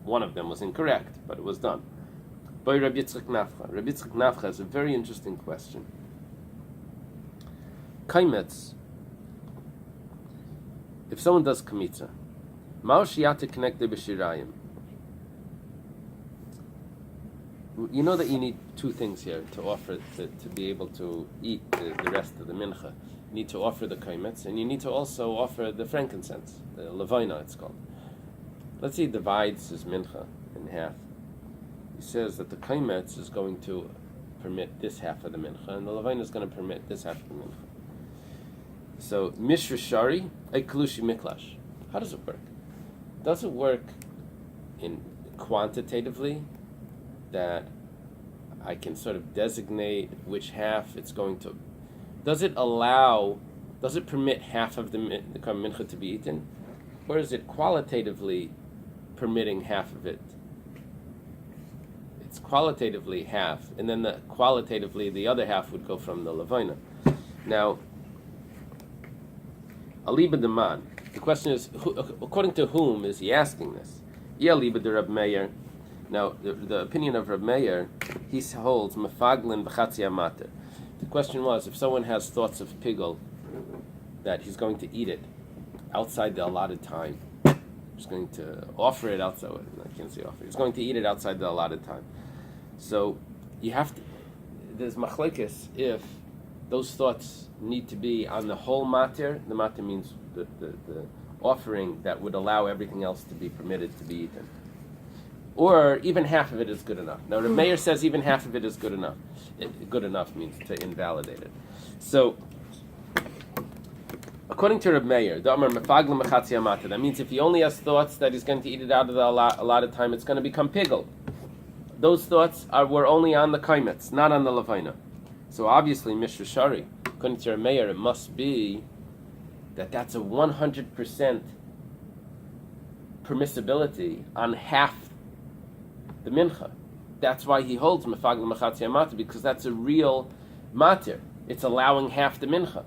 one of them was incorrect, but it was done. By Rabbi Yitzchak Nafcha. Rabbi Yitzchak Nafcha has a very interesting question. Kaimetz, if someone does kamitza, ma'o shiyate connected b'shirayim. You know that you need two things here to offer to be able to eat the rest of the mincha. You need to offer the kaimetz, and you need to also offer the frankincense, the levina it's called. Let's say he divides his mincha in half. He says that the kaimetz is going to permit this half of the mincha, and the levina is going to permit this half of the mincha. So, mishra shari, eklushi miklash. How does it work? Does it work in quantitatively, that I can sort of designate which half it's going to? Does it permit half of the mincha to be eaten? Or is it qualitatively permitting half of it? It's qualitatively half, and then qualitatively the other half would go from the levina. Now, Aliba Deman. The question is, according to whom is he asking this? Yeah, Aliba de Reb Meir. Now, the opinion of Reb Meir, he holds mefaglin b'chatzi amater. The question was, if someone has thoughts of pigel, that he's going to eat it outside the allotted time, he's going to offer it outside. I can't say offer. He's going to eat it outside the allotted time. So you have to. There's machlekes if those thoughts need to be on the whole matir. The matir means the offering that would allow everything else to be permitted to be eaten. Or even half of it is good enough. Now, the mayor says even half of it is good enough. Good enough means to invalidate it. So, according to Reb Meir, that means if he only has thoughts that he's going to eat it out of the allotted time, it's going to become pigel. Those thoughts were only on the kaimetz, not on the levina. So obviously, Mishra Shari, according to Reb Meir, it must be that that's a 100% permissibility on half the mincha. That's why he holds mefagel mechatzi amater, because that's a real matir. It's allowing half the mincha.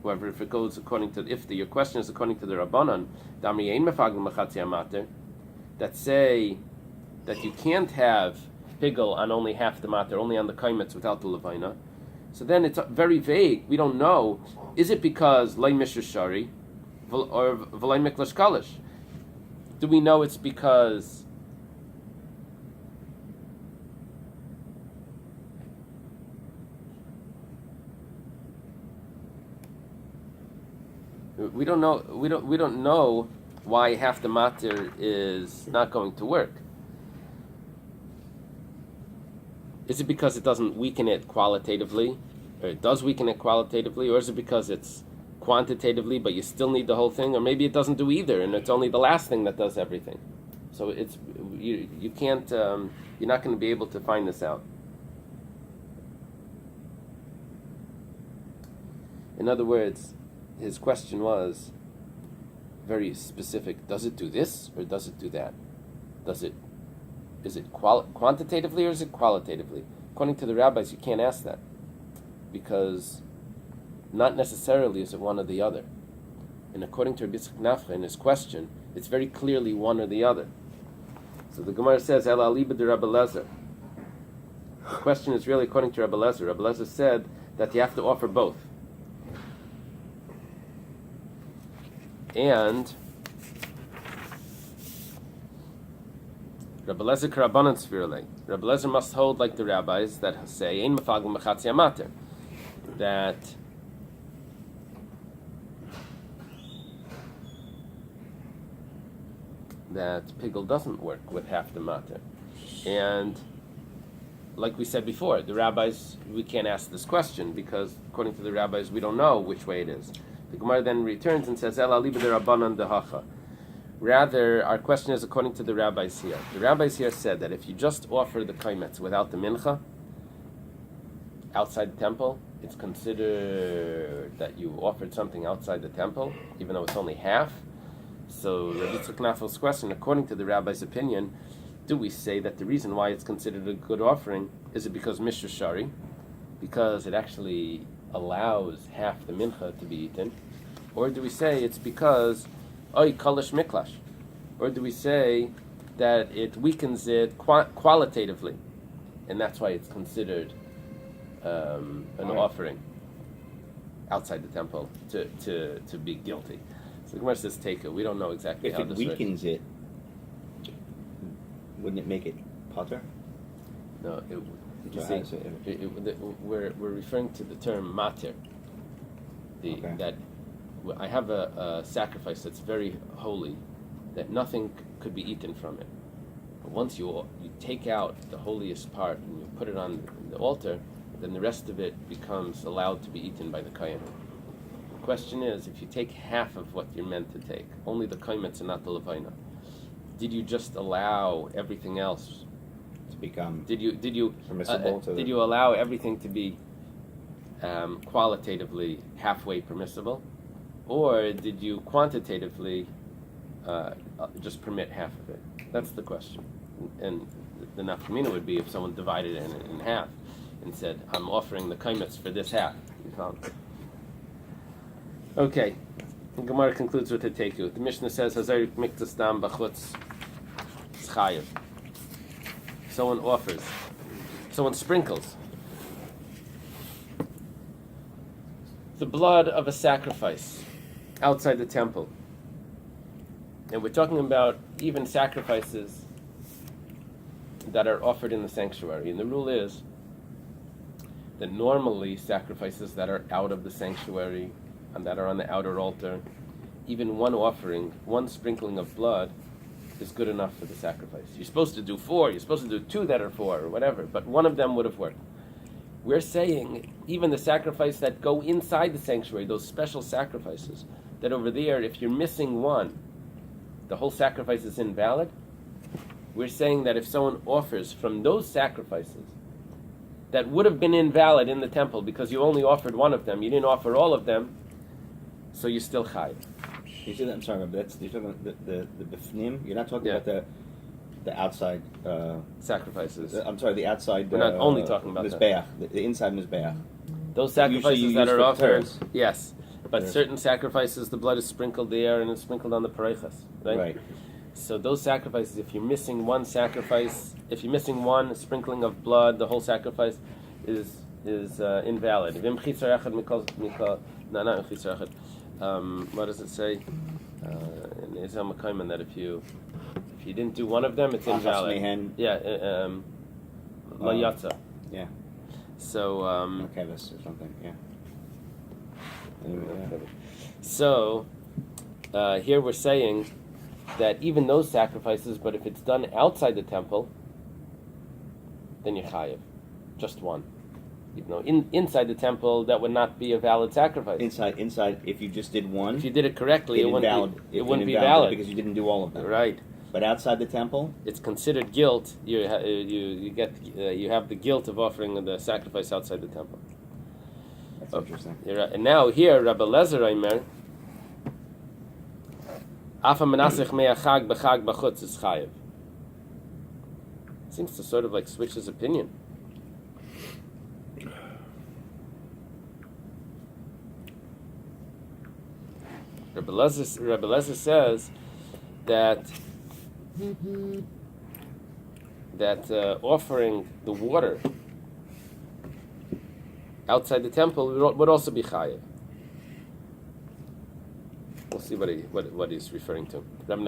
However, if it goes according to, your question is according to the Rabbanan, damri ein mefagel mechatzi amater, that say that you can't have pigel on only half the matir, only on the kaimetz without the levina. So then it's very vague. We don't know. Is it because lay mishra shari or v'lay miklash kalish? Do we know it's because we don't know? We don't know why half the matir is not going to work. Is it because it doesn't weaken it qualitatively, or it does weaken it qualitatively, or is it because it's quantitatively, but you still need the whole thing, or maybe it doesn't do either, and it's only the last thing that does everything? So it's you can't you're not going to be able to find this out. In other words, his question was very specific. Does it do this or does it do that? Is it quantitatively or is it qualitatively? According to the rabbis, you can't ask that, because not necessarily is it one or the other. And according to Rabbi Yitzchak Nafcha in his question, it's very clearly one or the other. So the Gemara says, El aliba de Rabbi Lezer. The question is really according to Rabbi Lezer. Rabbi Lezer said that you have to offer both. And Rabbi Lezer karabanan svirle. Rabbi Lezer must hold like the rabbis that say, Ein mefagel mechatzi amater, that pigel doesn't work with half the mater. And like we said before, the rabbis, we can't ask this question because according to the rabbis, we don't know which way it is. The Gemara then returns and says, El aliba de rabbanan dehacha. Rather, our question is according to the rabbis here. The rabbis here said that if you just offer the kaimetz without the mincha outside the temple, it's considered that you offered something outside the temple, even though it's only half. So Rabbi Yitzchak Nafal's question, according to the rabbi's opinion, do we say that the reason why it's considered a good offering is it because Mishra Shari, because it actually allows half the mincha to be eaten, or do we say it's because Oy kalish miklash, or do we say that it weakens it qualitatively, and that's why it's considered an offering outside the temple to be guilty? So the Gemara says take it. We don't know exactly how If it this weakens it, wouldn't it make it potter? No, So how does it- we're referring to the term matir. Okay. That I have a sacrifice that's very holy, that nothing could be eaten from it. But once you take out the holiest part and you put it on the altar, then the rest of it becomes allowed to be eaten by the kohen. The question is, if you take half of what you're meant to take, only the kaimetz and not the levina, did you just allow everything else to become Did you permissible? did you allow everything to be qualitatively halfway permissible, or did you quantitatively just permit half of it? That's the question. And the nafkamina would be if someone divided it in half and said, "I'm offering the kaimetz for this half." You found. Okay. And Gemara concludes with a teku. The Mishnah says, "Hazar miktas dam b'chutz chayev." Someone offers, someone sprinkles the blood of a sacrifice outside the temple. And we're talking about even sacrifices that are offered in the sanctuary. And the rule is that normally sacrifices that are out of the sanctuary and that are on the outer altar, even one offering, one sprinkling of blood is good enough for the sacrifice. You're supposed to do 4, you're supposed to do 2 that are 4, or whatever, but one of them would have worked. We're saying even the sacrifice that go inside the sanctuary, those special sacrifices, that over there, if you're missing one, the whole sacrifice is invalid. We're saying that if someone offers from those sacrifices that would have been invalid in the temple because you only offered one of them, you didn't offer all of them, so you're still chayiv. You said that, I'm sorry, but you're talking about the bifnim. You're not talking about the outside sacrifices. I'm sorry, the outside. We're not only talking about mizbeach, the inside mizbeach. Those sacrifices you that use are for offered, terms. yes, but Yes. certain sacrifices, the blood is sprinkled there and it's sprinkled on the pareichas, right? So those sacrifices, if you're missing one sacrifice, if you're missing one sprinkling of blood, the whole sacrifice is invalid. What does it say in Ezra Makaiman that if you didn't do one of them, it's invalid. Yeah, la yatsa. Yeah. So Kevis or something. Yeah. Anyway, yeah. So here we're saying that even those sacrifices, but if it's done outside the temple, then you're chayiv, just one. You know, inside the temple, that would not be a valid sacrifice. Inside, if you just did one, if you did it correctly, it wouldn't be valid because you didn't do all of them. Right. But outside the temple, it's considered guilt. You have the guilt of offering the sacrifice outside the temple. That's interesting. Right. And now here, Rabbi Lezer Aimer, Afa menasech me'achag b'chag b'chutz is chayiv. Seems to sort of like switch his opinion. Rabbi Lezer says that offering the water outside the temple would also be chayiv. We'll see what he's referring to. Rabbi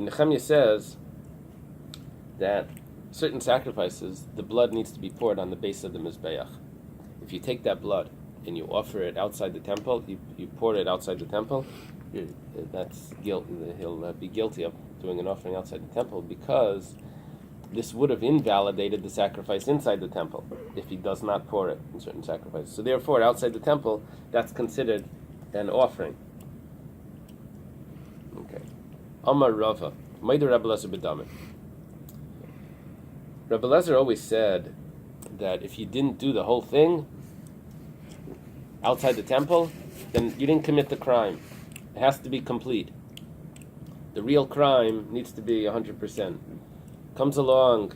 Nechemya says that certain sacrifices, the blood needs to be poured on the base of the mizbeach. If you take that blood and you offer it outside the temple, you pour it outside the temple, that's guilt. He'll be guilty of doing an offering outside the temple because this would have invalidated the sacrifice inside the temple if he does not pour it in certain sacrifices. So therefore, outside the temple, that's considered an offering. Okay. Amar Rava, Meider Rabbi Lezer b'damim. Rabbi Lezer always said that if you didn't do the whole thing outside the temple, then you didn't commit the crime. It has to be complete. The real crime needs to be 100%. Comes along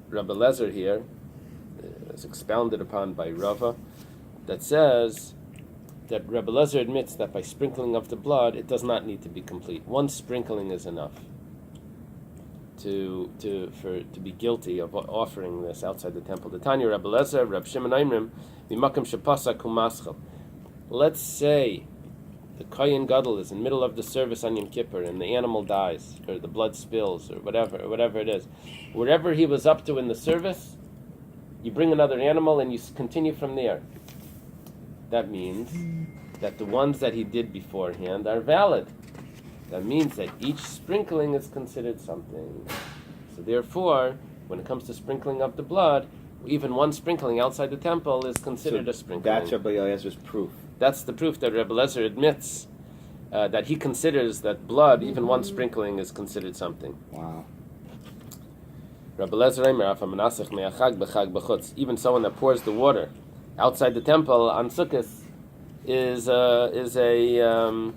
Rabbi Lezer here, is expounded upon by Rava, that says that Rebbe Lezer admits that by sprinkling of the blood, it does not need to be complete. One sprinkling is enough to be guilty of offering this outside the temple. The Tanya Rebbe Lezer, Reb Shimon Aimrim, Mimakim Shepasak Umaschel. Let's say the Kohen Gadol is in the middle of the service on Yom Kippur and the animal dies, or the blood spills, or whatever it is. Whatever he was up to in the service, you bring another animal and you continue from there. That means that the ones that he did beforehand are valid. That means that each sprinkling is considered something. So therefore, when it comes to sprinkling of the blood, even one sprinkling outside the temple is considered a sprinkling. That's Rabbi Eliezer's proof. That's the proof that Rebbe Lezer admits that he considers that blood, even one sprinkling, is considered something. Wow. Rebbe Lezer even someone that pours the water outside the temple on Sukkot is a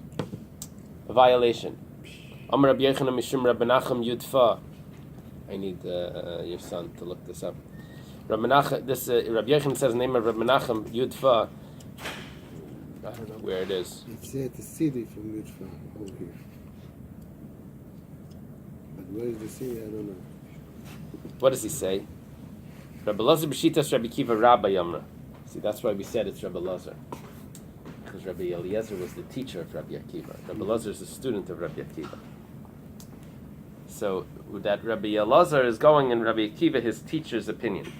violation. Amar Rabbi Yochanan Mishum Rabbi Nachum Yudfa. I need your son to look this up. Rabbi Yochanan says the name of Rabbi Nachum Yudfa. I don't know where it is. It's at the city from Yudfa over here. But where is the city? I don't know. What does he say? Rabbi Lazar b'shitas Rabbi Kiva Rabbi Yamra. See, that's why we said it's Rabbi Lazar, because Rabbi Eliezer was the teacher of Rabbi Akiva. Rabbi Lazar is a student of Rabbi Akiva. So that Rabbi Elazar is going in Rabbi Akiva, his teacher's opinion.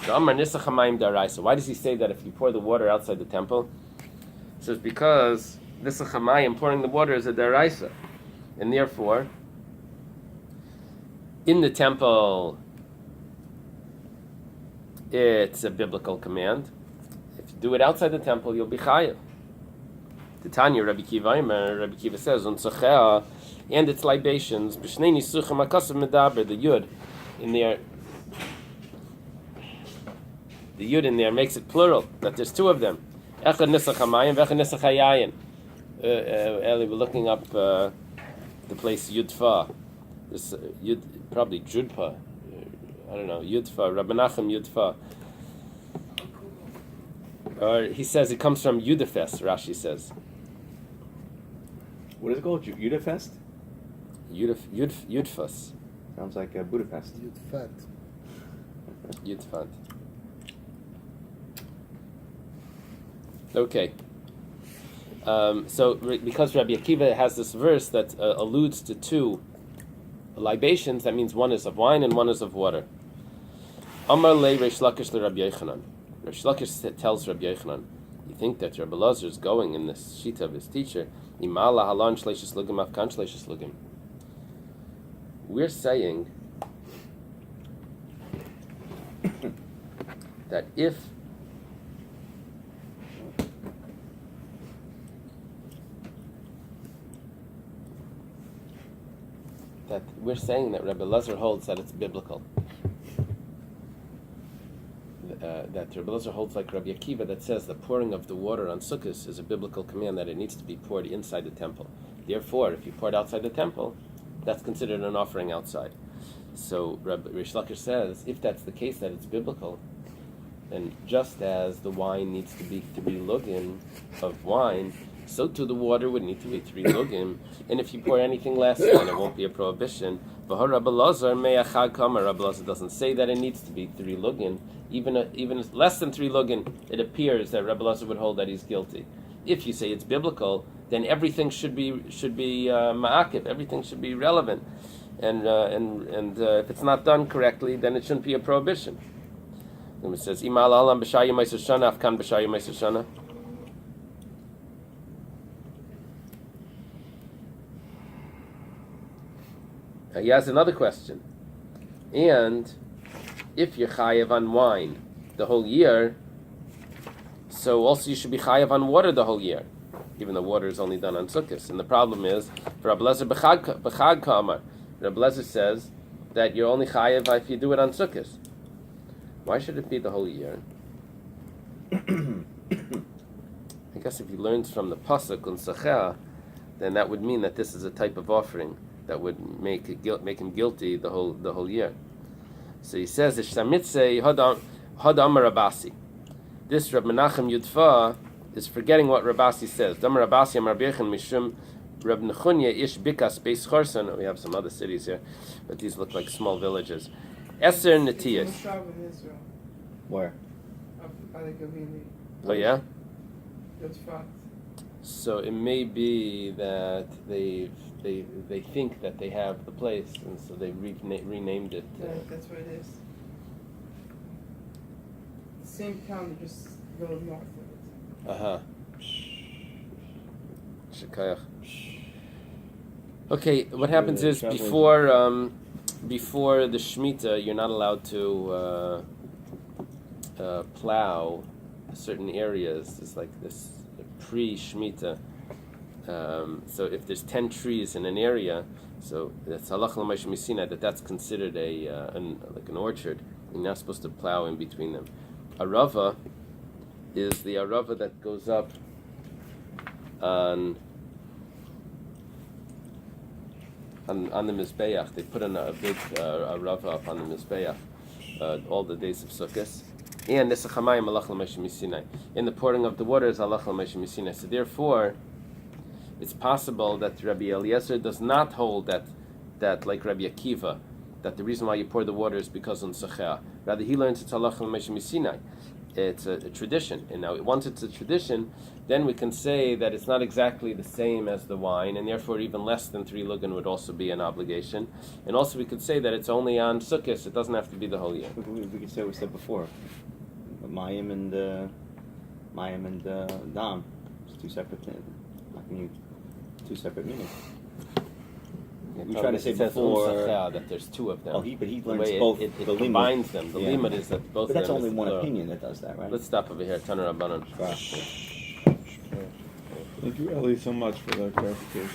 So Amar Nisach Hamayim Daraisa. Why does he say that if you pour the water outside the temple? He says because Nisach Hamayim, pouring the water, is a Daraisa, and therefore in the temple it's a biblical command. If you do it outside the temple, you'll be chayav. Tanya Rabbi Kiva says, "Untzachea and its libations, b'shnei nisuchim hakasav medaber." The yud in there makes it plural. That there's two of them. Echad nisach hamayim, v'echad nisach hayayin. Eli, we're looking up the place Yudfa. This Yud, probably Judpa. I don't know, Yudfa, Rabbi Nachum Yudfa. Or he says it comes from Yudafest, Rashi says. What is it called? Udafest? Yudfas. Sounds like Budapest. Yudfat. Yudfat. Okay. So because Rabbi Akiva has this verse that alludes to two libations, that means one is of wine and one is of water. Amar le Reish Lakish le Rabbi Yochanan. Reish Lakish tells Rabbi Yochanan, you think that Rabbi Elazar is going in this shita of his teacher? Imala halan shleishis lugim afkan shleishis lugim. We're saying that if Rabbi Elazar holds that it's biblical. That Rabbi Elazar holds like Rabbi Akiva that says the pouring of the water on Sukkot is a biblical command, that it needs to be poured inside the temple. Therefore, if you pour it outside the temple, that's considered an offering outside. So Rabbi Reish Lakish says, if that's the case, that it's biblical, then just as the wine needs to be 3 lugim of wine, so too the water would need to be 3 lugim. And if you pour anything less, then it won't be a prohibition. But Rabbi Elazar doesn't say that it needs to be 3 lugim. Even less than 3 lugim, it appears that Rabbi Elazar would hold that he's guilty. If you say it's biblical, then everything should be ma'akiv. Everything should be relevant. And if it's not done correctly, then it shouldn't be a prohibition. And it says, Imal alam b'shayim ma'aser shana, afkan b'shayim ma'aser shana. He has another question. And if you're chayav on wine the whole year, so also you should be chayav on water the whole year, even though water is only done on Sukkot. And the problem is, for Rabbi Lezer b'chag ka'amar, Rabbi Lezer says that you're only chayav if you do it on Sukkot. Why should it be the whole year? I guess if he learns from the pasuk unsachea, then that would mean that this is a type of offering that would make him guilty the whole year. So he says, "Ishtamitze hadam rabasi." This Rabbi Menachem Yudfa is forgetting what Rabasi says. Damar Rabasi Amar Birchen Mishum Reb Nechunya Ish Bikas Beis Chorson. We have some other cities here, but these look like small villages. Eser Netiyas. Where? Oh yeah? That's fact. So it may be that they think that they have the place, and so they renamed it. That's what it is. The same town, they just go north of it. Shekayach. Okay, what happens is before the Shemitah, you're not allowed to plow certain areas. It's like this pre-Shemitah. So if there's 10 trees in an area, so that's halach l'maish misina, that's considered like an orchard. You're not supposed to plow in between them. Arava is the arava that goes up on the mizbeach. They put in a big arava up on the mizbeach all the days of Sukkot. And Nesachamayim halach l'maish misinai. In the pouring of the waters, halach l'maish misinai. So therefore, it's possible that Rabbi Eliezer does not hold that like Rabbi Akiva, that the reason why you pour the water is because on Sechah. Rather, he learns it's halach l'maish misinai. It's a tradition, and now once it's a tradition, then we can say that it's not exactly the same as the wine, and therefore even less than 3 lugan would also be an obligation. And also we could say that it's only on Sukkot; it doesn't have to be the whole year. We could say what we said before. Mayim and Dam. It's two separate things. How can you two separate meanings? We tried to say before that there's 2 of them. Oh, but he learns both. It combines them. The limit is that both. But that's of them only is one plural. opinion that does that, right? Let's stop over here. Tanur Rabbanan. Thank you, Ellie, so much for that clarification.